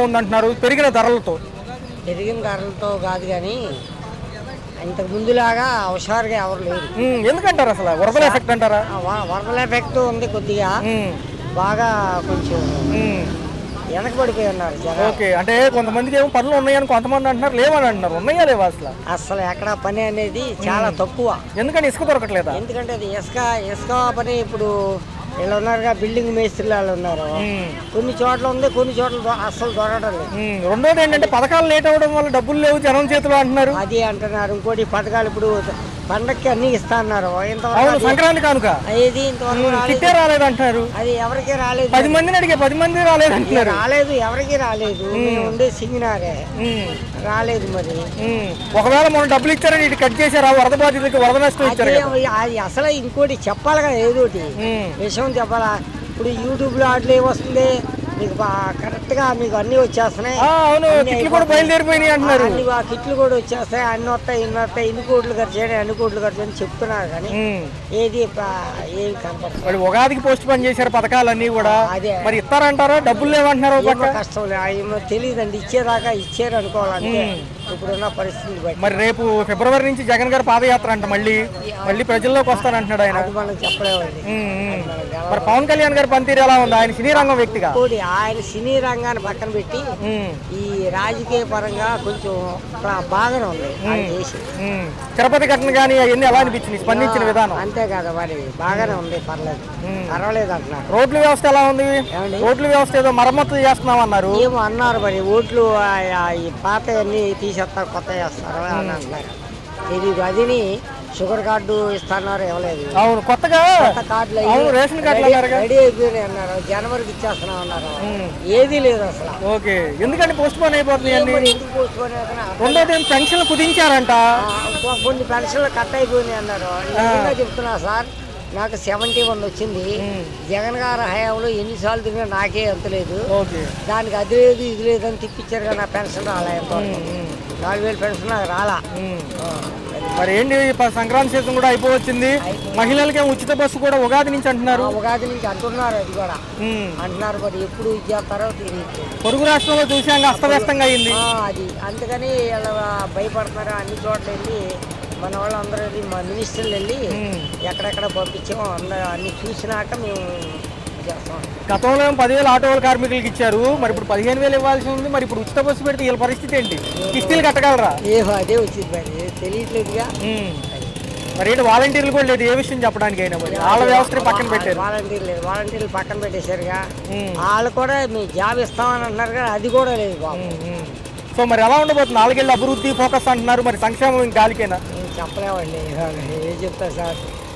ఉందంటున్నారు పెరిగిన ధరలతో. పెరిగిన ధరలతో కాదు కానీ ఇంతకు ముందులాగా హుషారుగా ఎవరు లేరు. ఎందుకంటారు అసలు వరదల ఎఫెక్ట్ అంటారా? వరదల ఎఫెక్ట్ ఉంది కొద్దిగా, బాగా కొంచెం వెనకబడిపోయి ఉన్నారు జనం. ఓకే, అంటే కొంతమందికి ఏమో పనులు ఉన్నాయని కొంతమంది అంటున్నారు, లేవని అంటున్నారు. ఉన్నాయా లేవా అసలు? అసలు ఎక్కడ పని అనేది చాలా తక్కువ. ఎందుకని ఇసుక దొరకట్లేదా? ఎందుకంటే అది ఇసుక పని. ఇప్పుడు వీళ్ళు ఉన్నారుగా, బిల్డింగ్ మేస్త్రీలు వాళ్ళు ఉన్నారు. కొన్ని చోట్ల ఉంది, కొన్ని చోట్ల అస్సలు దొరకడం లేదు. రెండోది ఏంటంటే పథకాలు లేట్ అవ్వడం వల్ల డబ్బులు లేవు జనం చేతిలో అంటున్నారు. అది అంటున్నారు. ఇంకోటి పథకాలు ఇప్పుడు పండక్కి అన్ని ఇస్తా అన్నారు. ఇంతవరకు సంక్రాంతి కానుక ఏది ఇంతవరకు రాలేదు అంటున్నారు. అది ఎవరికి రాలేదు. 10 మందిని అడిగే 10 మంది రాలేదు అంటున్నారు. రాలేదు, ఎవరికి రాలేదు. మేము ఉండే సింగినారే రాలేదు. మరి ఒకవేళ మనం డబ్బులు ఇచ్చారని ఇటు కట్ చేశారు, వరద బాధితులకి వరద నష్టం ఇచ్చారు. అది అసలు ఇంకోటి చెప్పాలి కదా, ఏదోటి విషయం చెప్పాలా. ఇప్పుడు యూట్యూబ్ లో అట్లా ఏమొస్తుంది మీకు కరెక్ట్ గా మీకు అన్ని వచ్చేస్తున్నాయి. కిట్లు కూడా బయలుదేరిపోయినాయి అంటున్నారు. కిట్లు కూడా వచ్చేస్తాయి, అన్ని వస్తాయి, ఇన్ని వస్తాయి, ఇన్ని కోట్లు ఖర్చు చేయండి, అన్ని కోట్లు ఖర్చు అని చెప్తున్నారు. కానీ ఏది ఏం కనపడుతుంది. ఉగాదికి పోస్ట్ పోన్ చేశారు పథకాలన్నీ కూడా. అదే మరి ఇస్తారంటారా? డబ్బులు లేవంటున్నారు. కష్టం తెలియదండి, ఇచ్చేదాకా ఇచ్చారు అనుకోవాలంటే ఇప్పుడున్న పరిస్థితులు బట్టి. మరి రేపు ఫిబ్రవరి నుంచి జగన్ గారు పాదయాత్ర అంట, మళ్ళీ ప్రజల్లోకి వస్తానంటున్నాడు ఆయన. మనం చెప్పలేమండి. మరి పవన్ కళ్యాణ్ గారి పనితీరు ఎలా ఉంది? ఆయన సినీ రంగం వ్యక్తిగా. ఆయన సినీ రంగాన్ని పక్కన పెట్టి ఈ రాజకీయ పరంగా కొంచెం బాగానే ఉంది ఆయన చేసి. తిరుపతి ఘటన కానీ అవన్నీ ఎలా అనిపించింది, స్పందించిన విధానం? అంతే కదా, మరి బాగానే ఉంది, పర్వాలేదు అంటున్నారు. రోడ్ల వ్యవస్థ ఎలా ఉంది? రోడ్ల వ్యవస్థ ఏదో మరమ్మతులు చేస్తున్నాం అన్నారు. ఏమో అన్నారు, మరి ఓట్లు ఈ పాత అన్ని తీసేస్తారు, కొత్త చేస్తారు అని అంటున్నారు. తెలీదు. అదిని షుగర్ కార్డు ఇస్తున్నారు, ఇవ్వలేదు. అవును, కొత్తగా కార్డులు రేషన్ కార్డు రెడీ అయిపోయినాయి అన్నారు, జనవరికి ఇచ్చేస్తున్నాం అన్నారు. ఏదీ లేదు అసలు. ఓకే, ఎందుకంటే పోస్ట్ పోన్ అయిపోతుంది. ఎందుకు పోస్ట్ పోన్? రెండోది పెన్షన్లు కుదించారంట, కొన్ని పెన్షన్లు కట్ అయిపోయినాయి అన్నారు. చెప్తున్నా సార్, నాకు 71 వచ్చింది. జగన్ గారి హయాంలో ఎన్నిసార్లు తిరిగినా నాకే అంతలేదు. దానికి అది లేదు ఇది లేదు అని తిప్పించారు కదా, నా పెన్షన్ రాలా. 4000 పెన్షన్ నాకు రాలా. మరి ఏంటి, సంక్రాంతి సీజన్ కూడా అయిపోవచ్చింది. మహిళలకి ఉచిత బస్సు కూడా ఉగాది నుంచి అంటున్నారు. ఉగాది నుంచి అంటున్నారు, అది కూడా అంటున్నారు. మరి ఎప్పుడు ఇది చేస్తారో తెలియదు. పొరుగు రాష్ట్రంలో చూసాక అస్తవ్యస్తంగా అయింది అది. అందుకని ఇలా భయపడుతున్నారు. అన్ని చోట్ల వెళ్ళి మన వాళ్ళు అందరూ వెళ్ళి, మా మినిస్టర్లు వెళ్ళి ఎక్కడెక్కడ పంపించామో అన్ని చూసినాక మేము చేస్తాం. గతంలో 10,000 ఆటో కార్మికులకి ఇచ్చారు, మరి ఇప్పుడు 15,000 ఇవ్వాల్సి ఉంది. మరి ఇప్పుడు ఉచిత బస్సు పెడితే వీళ్ళ పరిస్థితి ఏంటి? కిస్తీలు కట్టగలరా? అదే వచ్చింది, మరి తెలియట్లేదుగా. మరి ఏంటి వాలంటీర్లు కూడా లేదు ఏ విషయం చెప్పడానికి అయినా. మరి వాళ్ళ వ్యవస్థ పక్కన పెట్టారు. వాలంటీర్లు పక్కన పెట్టేశారుగా. వాళ్ళు కూడా మేము జాబ్ ఇస్తామని అంటున్నారు కానీ అది కూడా లేదు బాబు. సో మరి ఎలా ఉండబోతుంది? 4 ఏళ్ళ అభివృద్ధి ఫోకస్ అంటున్నారు, మరి సంక్షేమం గాలికేనా? చెప్పలేమండి, ఏం చెప్తా సార్.